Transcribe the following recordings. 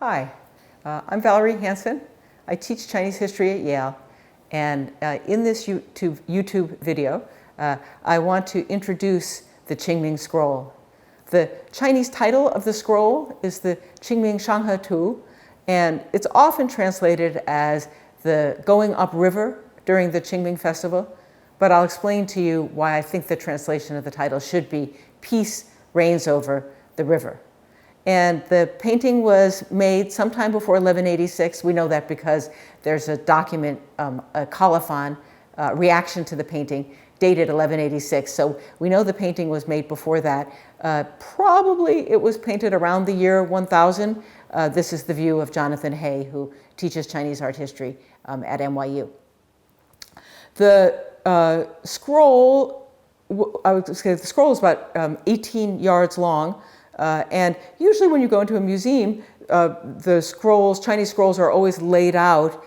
Hi, I'm Valerie Hansen. I teach Chinese history at Yale, and in this YouTube video, I want to introduce the Qingming Scroll. The Chinese title of the scroll is the Qingming Shanghe Tu, and it's often translated as the going up river during the Qingming Festival, but I'll explain to you why I think the translation of the title should be Peace Reigns Over the River. And the painting was made sometime before 1186. We know that because there's a document, a colophon reaction to the painting dated 1186. So we know the painting was made before that. Probably it was painted around the year 1000. This is the view of Jonathan Hay, who teaches Chinese art history at NYU. The scroll, I would say the scroll is about 18 yards long. And usually when you go into a museum, the scrolls, Chinese scrolls, are always laid out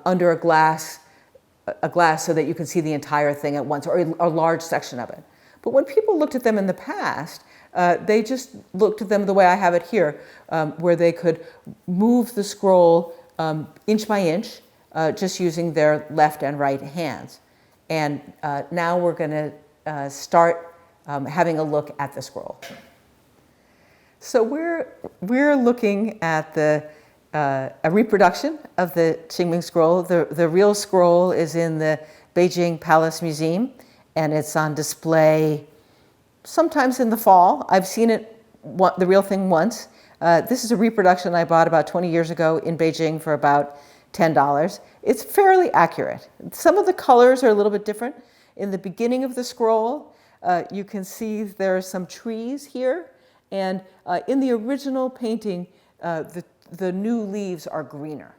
under a glass so that you can see the entire thing at once, or a large section of it. But when people looked at them in the past, they just looked at them the way I have it here, where they could move the scroll inch by inch, just using their left and right hands. And now we're going to start having a look at the scroll. So we're looking at a reproduction of the Qingming Scroll. The real scroll is in the Beijing Palace Museum, and it's on display sometimes in the fall. I've seen it, the real thing, once. This is a reproduction I bought about 20 years ago in Beijing for about $10. It's fairly accurate. Some of the colors are a little bit different. In the beginning of the scroll, you can see there are some trees here. And in the original painting, the new leaves are greener.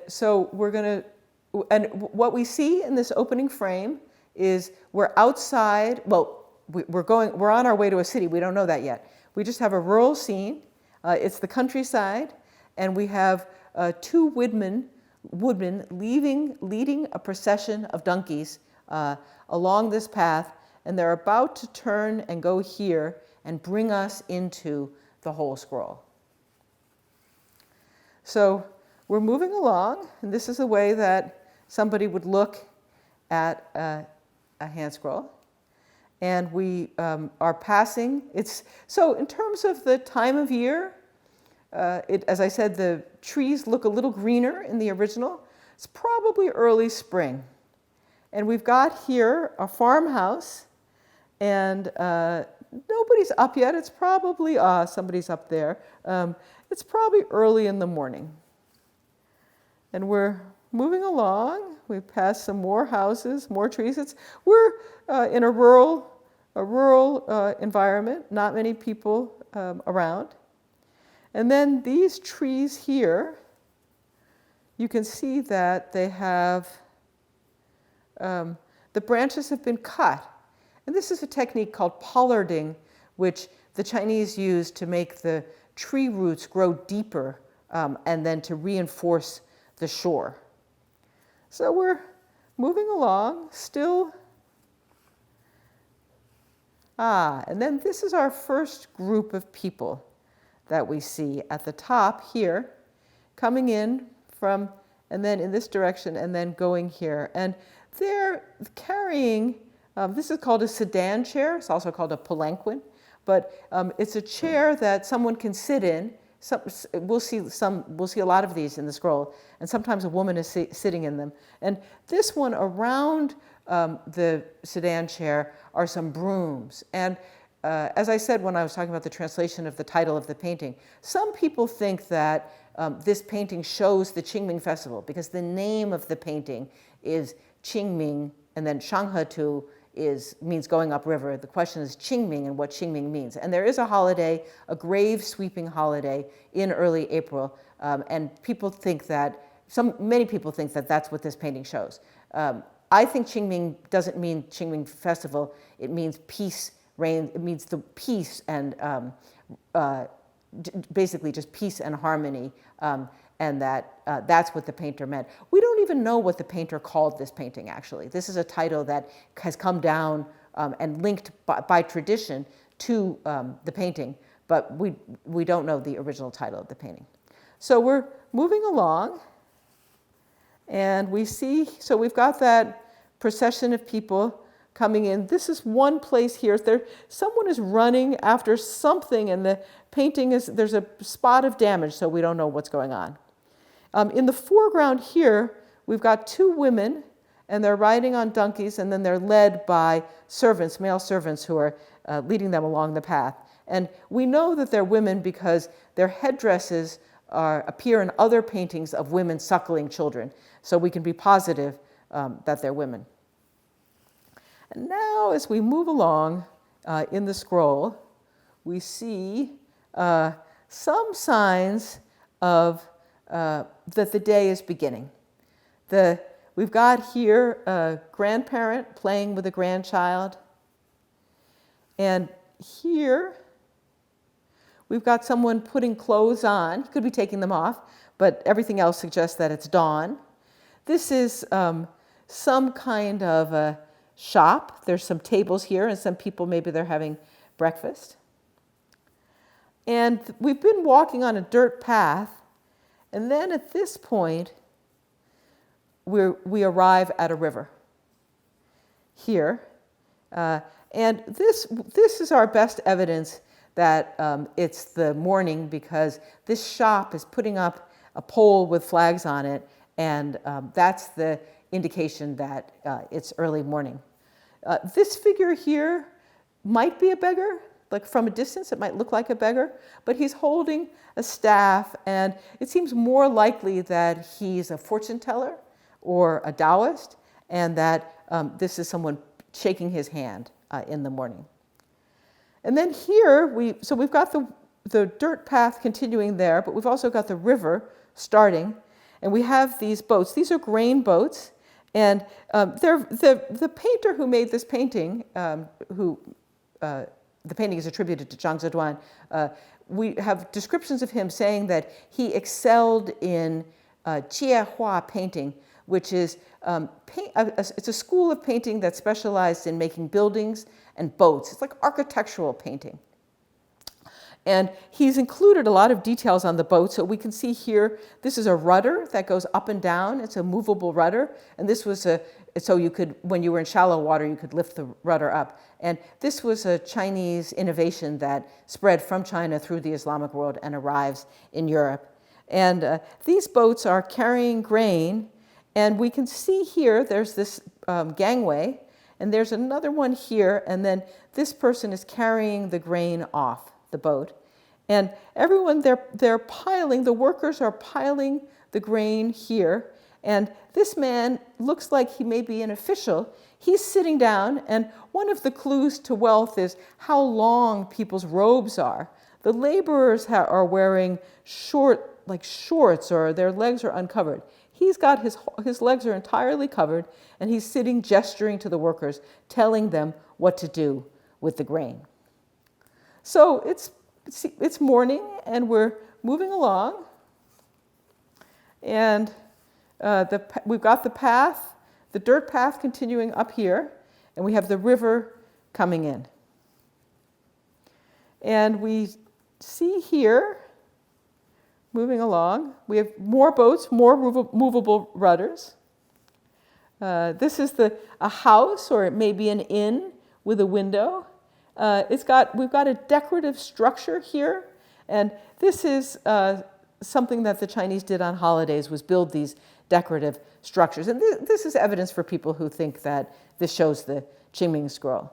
So we're going to, and what we see in this opening frame is we're outside. Well, we're on our way to a city. We don't know that yet. We just have a rural scene. It's the countryside, and we have two woodmen leading a procession of donkeys along this path. And they're about to turn and go here and bring us into the whole scroll. So we're moving along, and this is the way that somebody would look at a hand scroll. And we are passing. So in terms of the time of year, as I said, the trees look a little greener in the original. It's probably early spring. And we've got here a farmhouse. And nobody's up yet. It's probably, somebody's up there. It's probably early in the morning. And we're moving along. We pass some more houses, more trees. We're in a rural environment, not many people around. And then these trees here, you can see that they have, the branches have been cut. And this is a technique called Pollarding, which the Chinese use to make the tree roots grow deeper and then to reinforce the shore. So we're moving along, still. And then this is our first group of people that we see at the top here, coming in from, and then in this direction, and then going here. And they're carrying, this is called a sedan chair. It's also called a palanquin, but it's a chair that someone can sit in. We'll see a lot of these in the scroll, and sometimes a woman is sitting in them. And this one around the sedan chair are some brooms. And as I said when I was talking about the translation of the title of the painting, some people think that this painting shows the Qingming Festival because the name of the painting is Qingming, and then Shanghe Tu means going up river. The question is Qingming and what Qingming means. And there is a holiday, a grave sweeping holiday in early April, and people think that, many people think that that's what this painting shows. I think Qingming doesn't mean Qingming Festival. It means peace, reign. It means the peace and basically just peace and harmony. And that's what the painter meant. We don't even know what the painter called this painting, actually. This is a title that has come down and linked by tradition to the painting. but we don't know the original title of the painting. So we're moving along, and we see, so we've got that procession of people coming in. This is one place here. Someone is running after something, and the painting there's a spot of damage, so we don't know what's going on. In the foreground here, we've got two women, and they're riding on donkeys, and then they're led by servants, male servants, who are leading them along the path. And we know that they're women because their headdresses appear in other paintings of women suckling children. So we can be positive that they're women. And now, as we move along in the scroll, we see some signs of that the day is beginning. We've got here a grandparent playing with a grandchild. And here, we've got someone putting clothes on. He could be taking them off, but everything else suggests that it's dawn. This is some kind of a shop. There's some tables here, and some people, maybe they're having breakfast. And we've been walking on a dirt path, and then at this point, we arrive at a river here. And this is our best evidence that it's the morning, because this shop is putting up a pole with flags on it, and that's the indication that it's early morning. This figure here might be a beggar. Like from a distance, it might look like a beggar, but he's holding a staff, and it seems more likely that he's a fortune teller or a Taoist, and that this is someone shaking his hand in the morning. And then here, we've got the dirt path continuing there, but we've also got the river starting, and we have these boats. These are grain boats, and the painter who made this painting, the painting is attributed to Zhang Zeduan. We have descriptions of him saying that he excelled in jiehua painting, which is it's a school of painting that specialized in making buildings and boats. It's like architectural painting. And he's included a lot of details on the boat. So we can see here, this is a rudder that goes up and down. It's a movable rudder. And this was so you could, when you were in shallow water, you could lift the rudder up. And this was a Chinese innovation that spread from China through the Islamic world and arrives in Europe. And these boats are carrying grain. And we can see here, there's this gangway, and there's another one here, and then this person is carrying the grain off the boat. And everyone, they're piling, the workers are piling the grain here, and this man looks like he may be an official. He's sitting down, and one of the clues to wealth is how long people's robes are. The laborers are wearing shorts, or their legs are uncovered. He's got his legs are entirely covered, and he's sitting gesturing to the workers, telling them what to do with the grain. So it's morning, and we're moving along, and we've got the path, the dirt path continuing up here, and we have the river coming in. And we see here, moving along, we have more boats, more movable rudders. This is a house, or it may be an inn with a window. We've got a decorative structure here, and this is something that the Chinese did on holidays, was build these decorative structures. And this is evidence for people who think that this shows the Qingming scroll.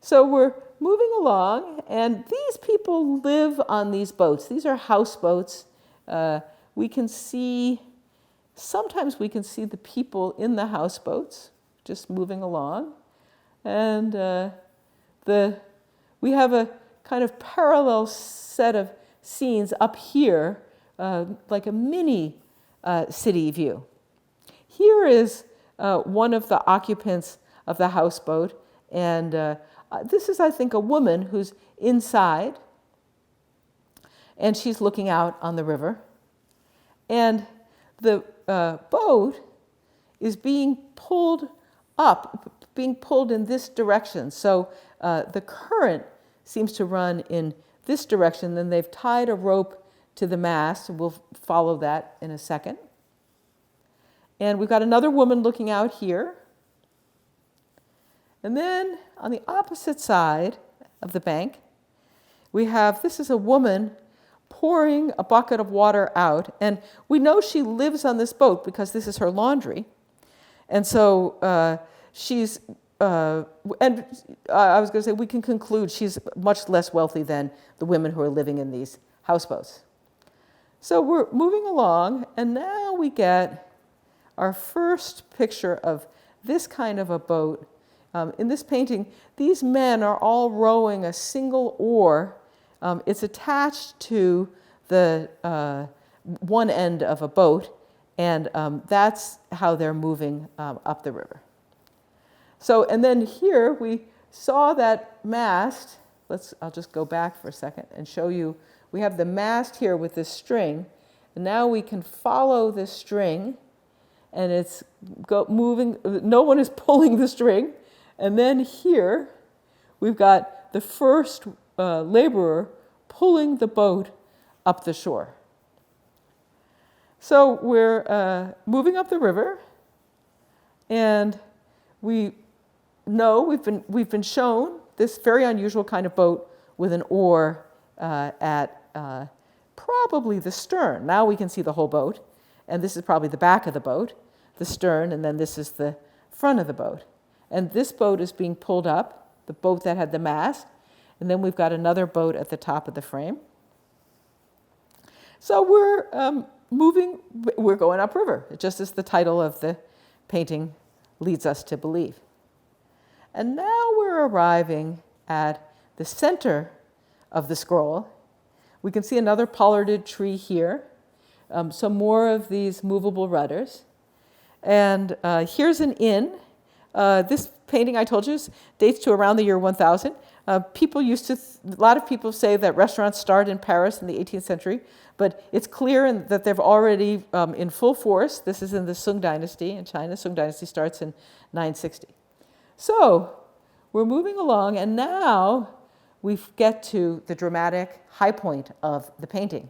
So we're moving along, and these people live on these boats. These are houseboats. Sometimes we can see the people in the houseboats just moving along. And we have a kind of parallel set of scenes up here, like a mini city view. Here is one of the occupants of the houseboat, and this is, I think, a woman who's inside, and she's looking out on the river. And the boat is being pulled in this direction. So the current seems to run in this direction. Then they've tied a rope to the mast. We'll follow that in a second. And we've got another woman looking out here. And then on the opposite side of the bank, we have, this is a woman pouring a bucket of water out. And we know she lives on this boat because this is her laundry. And so she's, and I was going to say, we can conclude she's much less wealthy than the women who are living in these houseboats. So we're moving along, and now we get our first picture of this kind of a boat. In this painting, these men are all rowing a single oar. It's attached to the one end of a boat, and that's how they're moving up the river. So, and then here we saw that mast. I'll just go back for a second and show you. We have the mast here with this string, and now we can follow this string, and it's moving. No one is pulling the string. And then here we've got the first laborer pulling the boat up the shore. So we're moving up the river, and we know we've been shown this very unusual kind of boat with an oar at probably the stern. Now we can see the whole boat, and this is probably the back of the boat, the stern, and then this is the front of the boat. And this boat is being pulled up, the boat that had the mast, and then we've got another boat at the top of the frame. So we're we're going upriver, just as the title of the painting leads us to believe. And now we're arriving at the center of the scroll. We can see another pollarded tree here, some more of these movable rudders. And here's an inn. This painting, I told you, dates to around the year 1000. A lot of people say that restaurants started in Paris in the 18th century, but it's clear that they're already in full force. This is in the Sung dynasty in China. Sung dynasty starts in 960. So we're moving along, and now we get to the dramatic high point of the painting.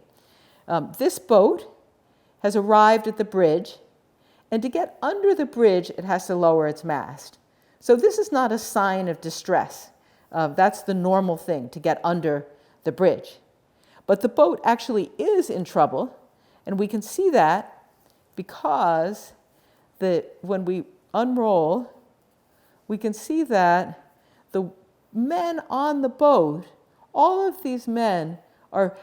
This boat has arrived at the bridge, and to get under the bridge, it has to lower its mast. So this is not a sign of distress. That's the normal thing, to get under the bridge. But the boat actually is in trouble, and we can see that because when we unroll, we can see that the men on the boat, all of these men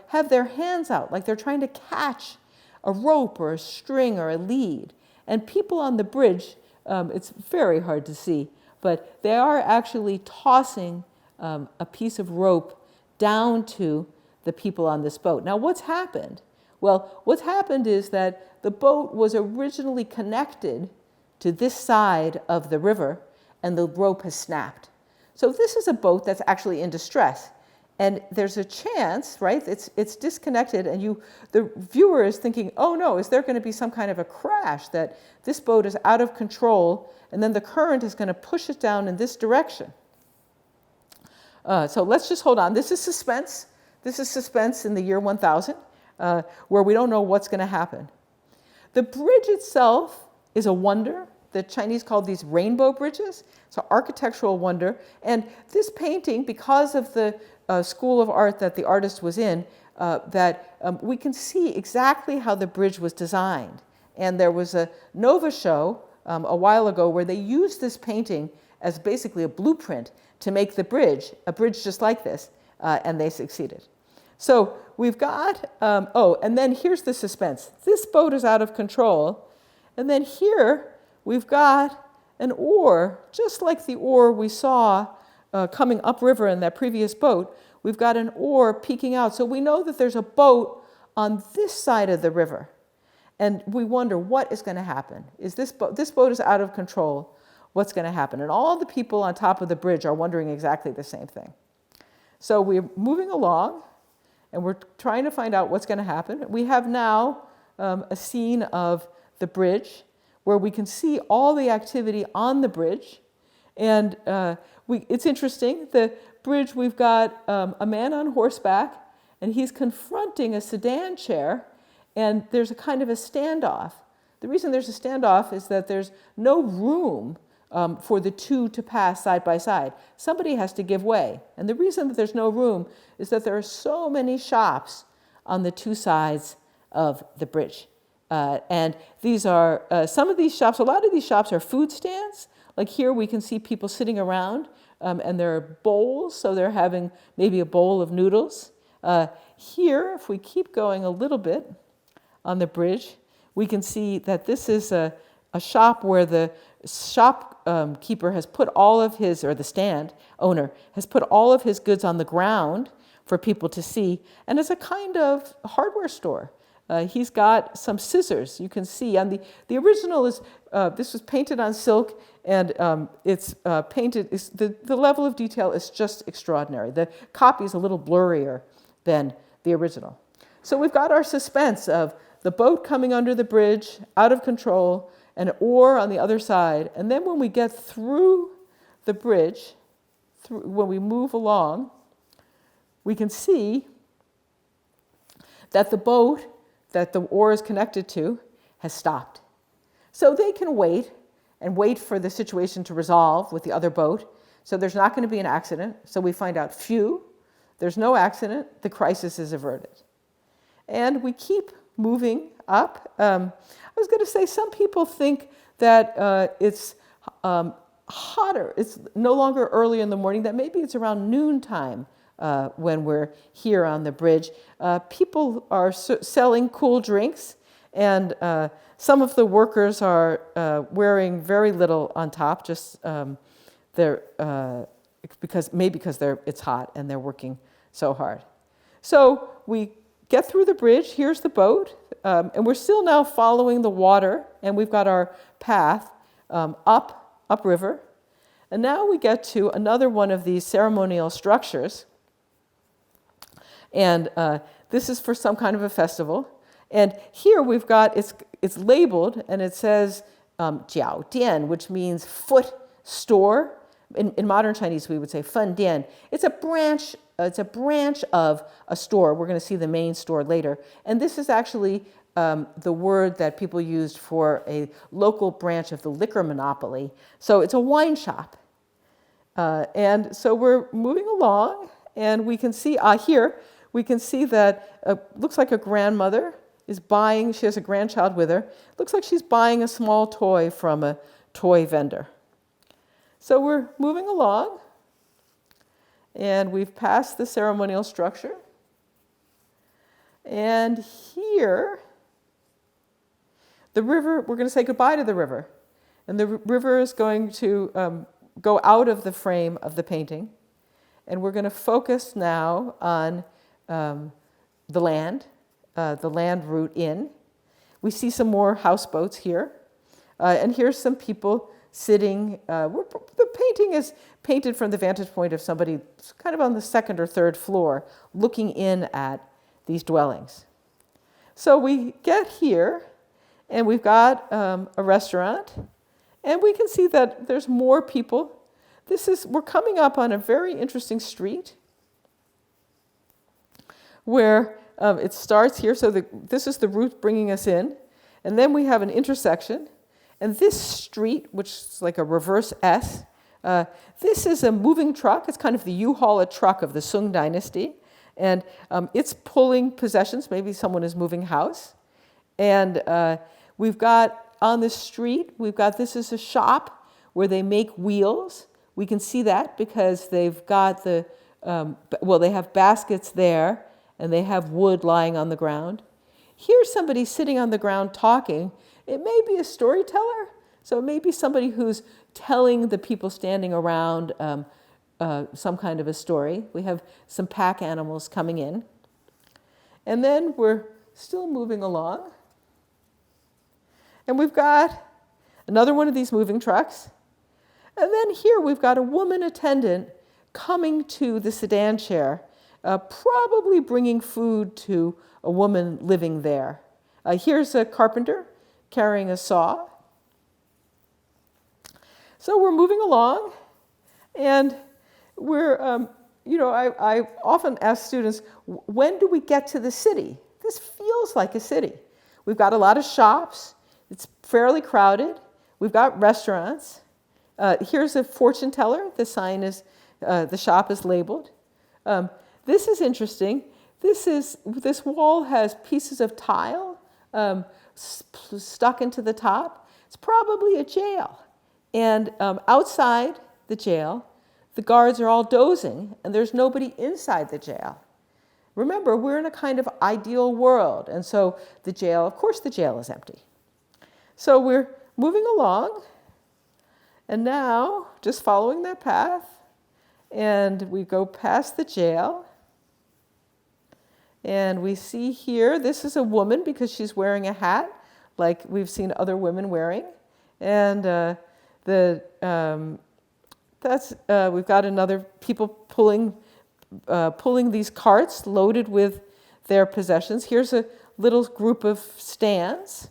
have their hands out, like they're trying to catch a rope or a string or a lead. And people on the bridge, it's very hard to see, but they are actually tossing a piece of rope down to the people on this boat. Now, what's happened? Well, what's happened is that the boat was originally connected to this side of the river, and the rope has snapped. So this is a boat that's actually in distress. And there's a chance, right? It's disconnected, and the viewer is thinking, oh no, is there going to be some kind of a crash, that this boat is out of control, and then the current is going to push it down in this direction? So let's just hold on. This is suspense. This is suspense in the year 1000, where we don't know what's going to happen. The bridge itself is a wonder. The Chinese called these rainbow bridges. It's an architectural wonder. And this painting, because of the school of art that the artist was in, we can see exactly how the bridge was designed. And there was a Nova show a while ago where they used this painting as basically a blueprint to make the bridge, a bridge just like this, and they succeeded. So we've got, and then here's the suspense. This boat is out of control, and then here we've got an oar, just like the oar we saw coming upriver in that previous boat. We've got an oar peeking out. So we know that there's a boat on this side of the river. And we wonder what is going to happen. This boat is out of control. What's going to happen? And all the people on top of the bridge are wondering exactly the same thing. So we're moving along, and we're trying to find out what's going to happen. We have now a scene of the bridge where we can see all the activity on the bridge. And it's interesting. The bridge, we've got a man on horseback and he's confronting a sedan chair, and there's a kind of a standoff. The reason there's a standoff is that there's no room for the two to pass side by side. Somebody has to give way. And the reason that there's no room is that there are so many shops on the two sides of the bridge. And these are, some of these shops, a lot of these shops are food stands. Like here we can see people sitting around and there are bowls, so they're having maybe a bowl of noodles. Here, if we keep going a little bit on the bridge, we can see that this is a shop where the shopkeeper has put all of his, or the stand owner, has put all of his goods on the ground for people to see. And it's a kind of hardware store. He's got some scissors. You can see on the original is, this was painted on silk, and it's painted, the level of detail is just extraordinary. The copy is a little blurrier than the original. So we've got our suspense of the boat coming under the bridge, out of control, an oar on the other side. And then when we get through the bridge, when we move along, we can see that the boat that the oar is connected to has stopped. So they can wait and wait for the situation to resolve with the other boat. So there's not going to be an accident. So we find out, phew, there's no accident, the crisis is averted. And we keep moving up. I was going to say, some people think that it's hotter. It's no longer early in the morning, that maybe it's around noontime when we're here on the bridge. People are selling cool drinks, and some of the workers are wearing very little on top, just because it's hot and they're working so hard. So we get through the bridge. Here's the boat, and we're still now following the water, and we've got our path upriver. And now we get to another one of these ceremonial structures. And this is for some kind of a festival. And here we've got, it's labeled, and it says jiao dian, which means foot store. In modern Chinese, we would say fen dian. It's a branch of a store. We're going to see the main store later. And this is actually the word that people used for a local branch of the liquor monopoly. So it's a wine shop. And so we're moving along, and we can see here, we can see that looks like a grandmother is buying, she has a grandchild with her. Looks like she's buying a small toy from a toy vendor. So we're moving along, and we've passed the ceremonial structure. And here, the river, we're going to say goodbye to the river. And the river is going to go out of the frame of the painting. And we're going to focus now on the land route in. We see some more houseboats here. And here's some people sitting. The painting is painted from the vantage point of somebody kind of on the second or third floor looking in at these dwellings. So we get here, and we've got a restaurant, and we can see that there's more people. We're coming up on a very interesting street where it starts here. So this is the route bringing us in. And then we have an intersection. And this street, which is like a reverse S, this is a moving truck. It's kind of the U-Haul truck of the Sung dynasty. And it's pulling possessions. Maybe someone is moving house. And we've got on the street, this is a shop where they make wheels. We can see that because they've got they have baskets there, and they have wood lying on the ground. Here's somebody sitting on the ground talking. It may be a storyteller, so it may be somebody who's telling the people standing around some kind of a story. We have some pack animals coming in. And then we're still moving along. And we've got another one of these moving trucks. And then here we've got a woman attendant coming to the sedan chair, probably bringing food to a woman living there. Here's a carpenter carrying a saw. So we're moving along, and we're I often ask students, when do we get to the city? This feels like a city. We've got a lot of shops. It's fairly crowded. We've got restaurants. Here's a fortune teller. The sign is, the shop is labeled. This is interesting. This wall has pieces of tile stuck into the top. It's probably a jail. And outside the jail, the guards are all dozing, and there's nobody inside the jail. Remember, we're in a kind of ideal world, and so the jail, of course the jail is empty. So we're moving along, and now, just following that path, and we go past the jail, and we see here, this is a woman because she's wearing a hat, like we've seen other women wearing, and we've got another people pulling these carts loaded with their possessions. Here's a little group of stands,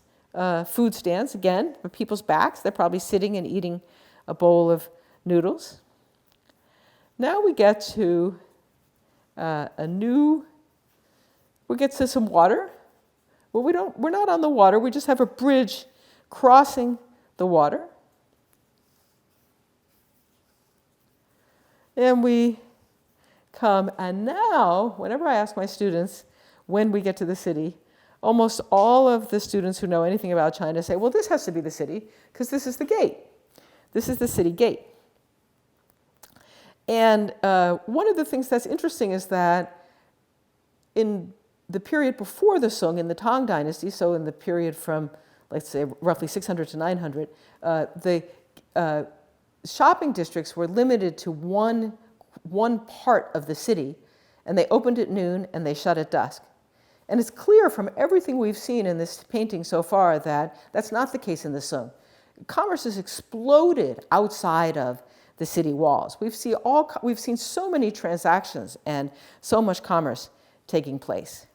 food stands, again, for people's backs. They're probably sitting and eating a bowl of noodles. Now we get to we get to some water. Well, we're not on the water. We just have a bridge crossing the water. And we come, and now, whenever I ask my students when we get to the city, almost all of the students who know anything about China say, well, this has to be the city, because this is the gate. This is the city gate. And one of the things that's interesting is that in the period before the Song, in the Tang dynasty, so in the period from, let's say, roughly 600 to 900, the shopping districts were limited to one part of the city, and they opened at noon and they shut at dusk. And it's clear from everything we've seen in this painting so far that that's not the case in the Song. Commerce has exploded outside of the city walls. We've seen so many transactions and so much commerce taking place.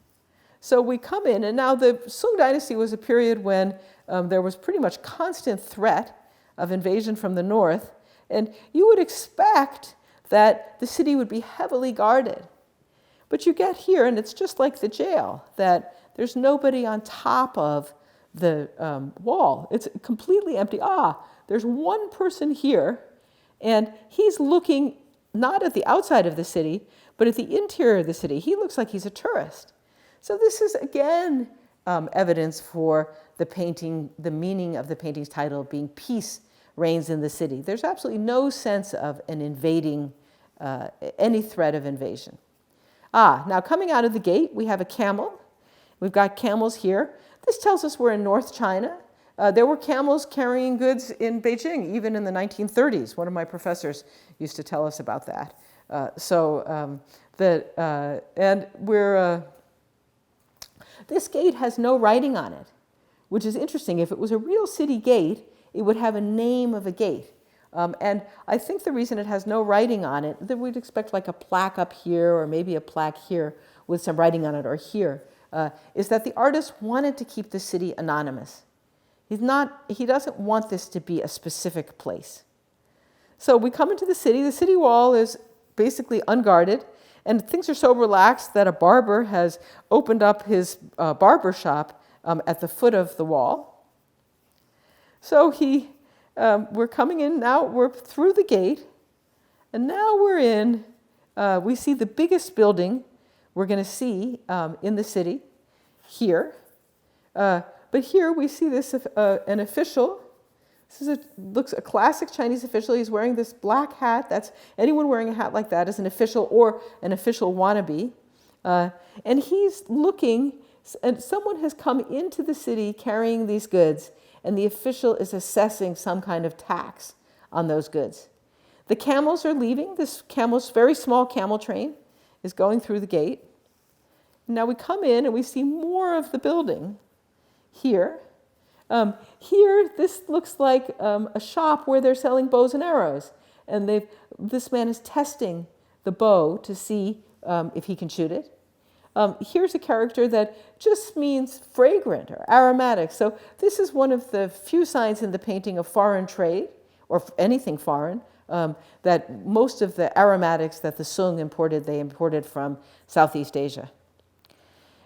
So we come in, and now the Song dynasty was a period when there was pretty much constant threat of invasion from the north, and you would expect that the city would be heavily guarded. But you get here, and it's just like the jail, that there's nobody on top of the wall. It's completely empty. There's one person here, and he's looking not at the outside of the city, but at the interior of the city. He looks like he's a tourist. So this is, again, evidence for the painting, the meaning of the painting's title being Peace Reigns in the City. There's absolutely no sense of an invading, any threat of invasion. Now coming out of the gate, we have a camel. We've got camels here. This tells us we're in North China. There were camels carrying goods in Beijing, even in the 1930s. One of my professors used to tell us about that. This gate has no writing on it, which is interesting. If it was a real city gate, it would have a name of a gate. And I think the reason it has no writing on it, that we'd expect like a plaque up here or maybe a plaque here with some writing on it or here, is that the artist wanted to keep the city anonymous. He doesn't want this to be a specific place. So we come into the city. The city wall is basically unguarded, and things are so relaxed that a barber has opened up his barber shop at the foot of the wall. So we're coming in now, we're through the gate, and now we're in, we see the biggest building we're going to see in the city here. But here we see this, an official. This looks a classic Chinese official. He's wearing this black hat. Anyone wearing a hat like that is an official or an official wannabe. And he's looking, and someone has come into the city carrying these goods, and the official is assessing some kind of tax on those goods. The camels are leaving. This very small camel train is going through the gate. Now we come in and we see more of the building here. Here, this looks like a shop where they're selling bows and arrows. And this man is testing the bow to see if he can shoot it. Here's a character that just means fragrant or aromatic. So this is one of the few signs in the painting of foreign trade, or anything foreign, that most of the aromatics that the Sung imported, they imported from Southeast Asia.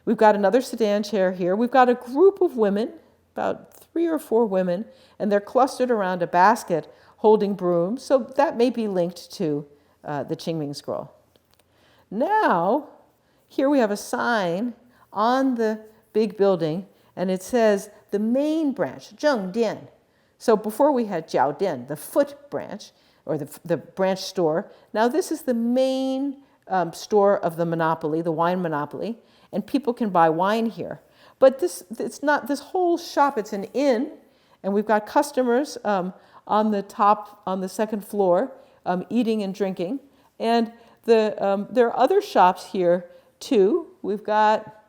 We've got another sedan chair here. We've got a group of women, about 3 or 4 women, and they're clustered around a basket holding brooms, so that may be linked to the Qingming scroll. Now, here we have a sign on the big building, and it says the main branch, Zheng Dian. So before we had Jiao Dian, the foot branch, or the branch store. Now this is the main store of the monopoly, the wine monopoly, and people can buy wine here. But it's not this whole shop, it's an inn, and we've got customers on the top, on the second floor, eating and drinking. And there are other shops here too. We've got,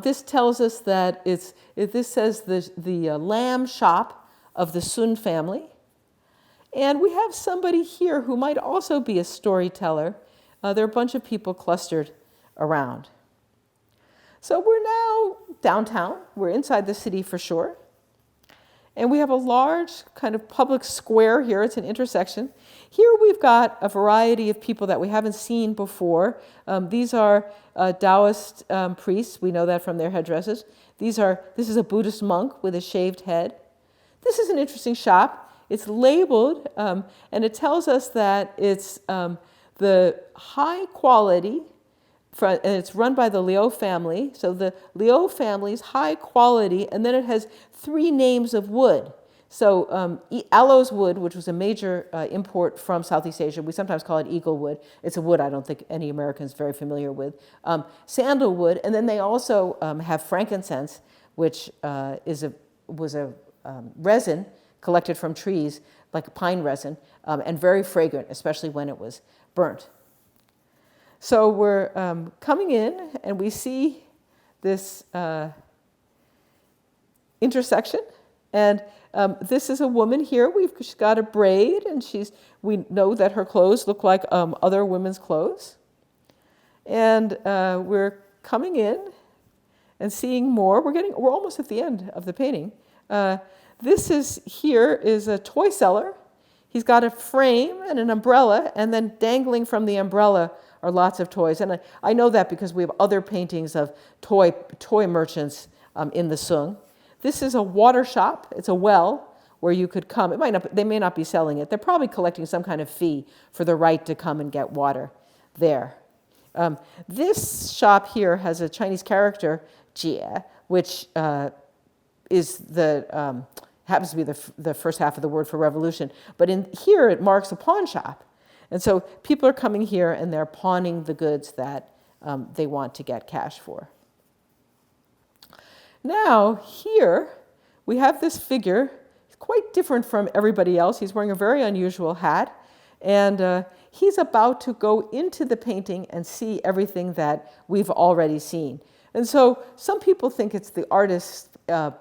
this tells us that this says the lamb shop of the Sun family. And we have somebody here who might also be a storyteller. There are a bunch of people clustered around. So we're now downtown. We're inside the city for sure. And we have a large kind of public square here. It's an intersection. Here we've got a variety of people that we haven't seen before. These are Taoist priests. We know that from their headdresses. This is a Buddhist monk with a shaved head. This is an interesting shop. It's labeled, and it tells us that it's the high quality, and it's run by the Liu family. So the Liu family's high quality, and then it has 3 names of wood. So aloes wood, which was a major import from Southeast Asia. We sometimes call it eagle wood. It's a wood I don't think any American's very familiar with. Sandalwood, and then they also have frankincense, which was a resin collected from trees, like pine resin, and very fragrant, especially when it was burnt. So we're coming in, and we see this intersection, and this is a woman here. She's got a braid, and we know that her clothes look like other women's clothes. And we're coming in and seeing more. We're almost at the end of the painting. This is a toy seller. He's got a frame and an umbrella, and then dangling from the umbrella are lots of toys. And I know that because we have other paintings of toy merchants in the Sung. This is a water shop. It's a well where you could come. They may not be selling it. They're probably collecting some kind of fee for the right to come and get water there. This shop here has a Chinese character, Jie, which is happens to be the first half of the word for revolution. But in here, it marks a pawn shop. And so people are coming here, and they're pawning the goods that they want to get cash for. Now, here, we have this figure. He's quite different from everybody else. He's wearing a very unusual hat. And he's about to go into the painting and see everything that we've already seen. And so some people think it's the artist, Zhang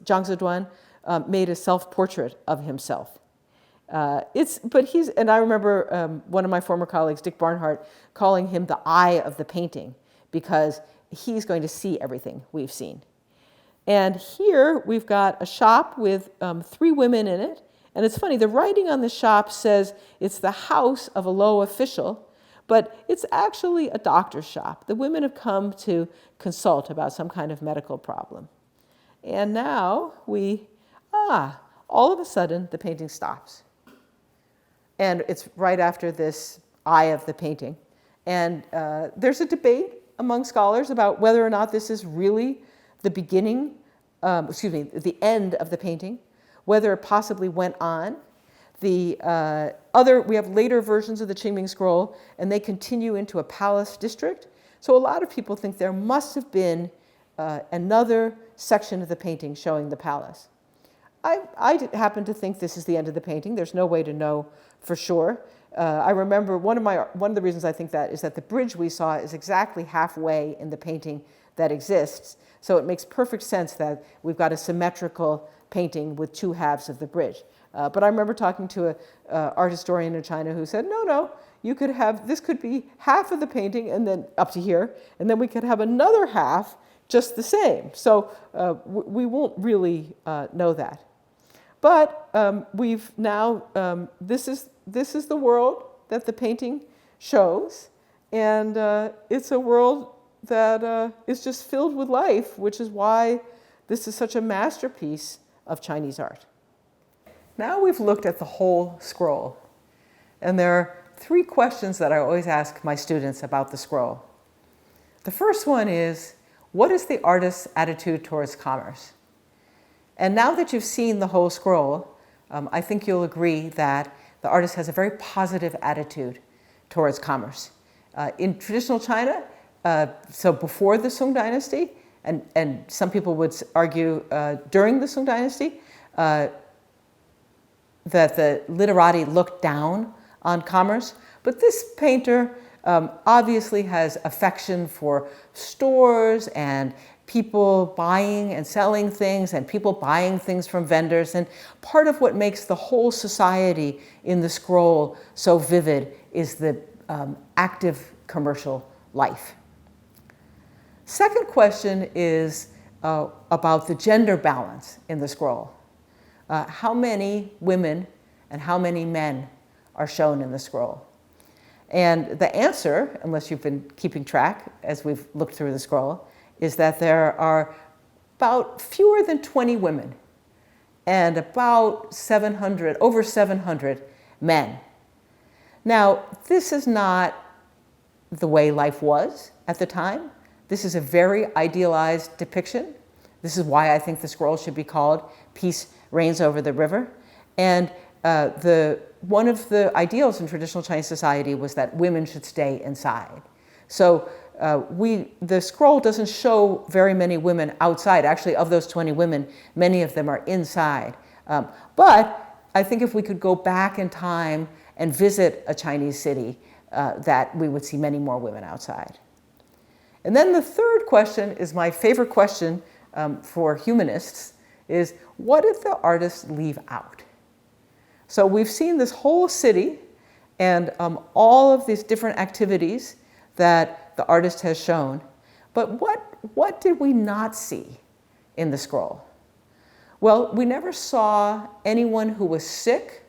Zeduan, made a self-portrait of himself. And I remember one of my former colleagues, Dick Barnhart, calling him the eye of the painting because he's going to see everything we've seen. And here we've got a shop with 3 women in it. And it's funny, the writing on the shop says it's the house of a low official, but it's actually a doctor's shop. The women have come to consult about some kind of medical problem. And now all of a sudden, the painting stops. And it's right after this eye of the painting. And there's a debate among scholars about whether or not this is really the beginning, the end of the painting, whether it possibly went on. We have later versions of the Qingming scroll, and they continue into a palace district. So a lot of people think there must have been another section of the painting showing the palace. I happen to think this is the end of the painting. There's no way to know for sure. I remember one of the reasons I think that is that the bridge we saw is exactly halfway in the painting that exists. So it makes perfect sense that we've got a symmetrical painting with 2 halves of the bridge. But I remember talking to an art historian in China who said, no, this could be half of the painting and then up to here, and then we could have another half just the same. So we won't really know that. But we've now, this is the world that the painting shows. And it's a world that is just filled with life, which is why this is such a masterpiece of Chinese art. Now we've looked at the whole scroll. And there are 3 questions that I always ask my students about the scroll. The first one is, what is the artist's attitude towards commerce? And now that you've seen the whole scroll, I think you'll agree that the artist has a very positive attitude towards commerce. In traditional China, so before the Song dynasty, and some people would argue during the Song dynasty, that the literati looked down on commerce. But this painter obviously has affection for stores and people buying and selling things and people buying things from vendors. And part of what makes the whole society in the scroll so vivid is the active commercial life. Second question is about the gender balance in the scroll. How many women and how many men are shown in the scroll? And the answer, unless you've been keeping track as we've looked through the scroll, is that there are about fewer than 20 women and about over 700 men. Now, this is not the way life was at the time. This is a very idealized depiction. This is why I think the scroll should be called Peace Reigns Over the River. And one of the ideals in traditional Chinese society was that women should stay inside. So the scroll doesn't show very many women outside. Actually, of those 20 women, many of them are inside. But I think if we could go back in time and visit a Chinese city, that we would see many more women outside. And then the third question is my favorite question for humanists, is what did the artist leave out? So we've seen this whole city and all of these different activities that the artist has shown, but what did we not see in the scroll? Well, we never saw anyone who was sick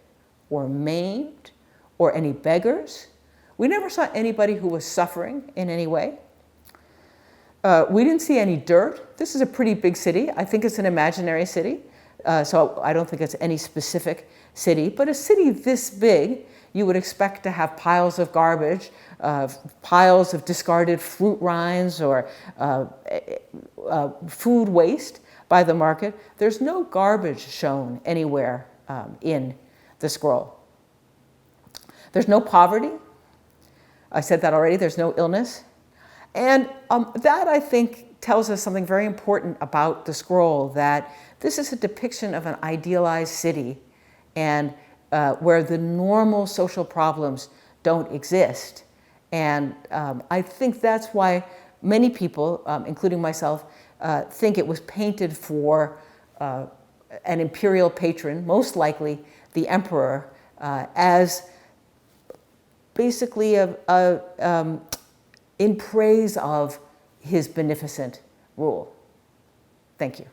or maimed or any beggars. We never saw anybody who was suffering in any way. We didn't see any dirt. This is a pretty big city. I think it's an imaginary city, so I don't think it's any specific city. But a city this big, you would expect to have piles of garbage, piles of discarded fruit rinds or food waste by the market. There's no garbage shown anywhere in the scroll. There's no poverty. I said that already. There's no illness. And that, I think, tells us something very important about the scroll, that this is a depiction of an idealized city and where the normal social problems don't exist. And I think that's why many people, including myself, think it was painted for an imperial patron, most likely the emperor, as basically in praise of his beneficent rule. Thank you.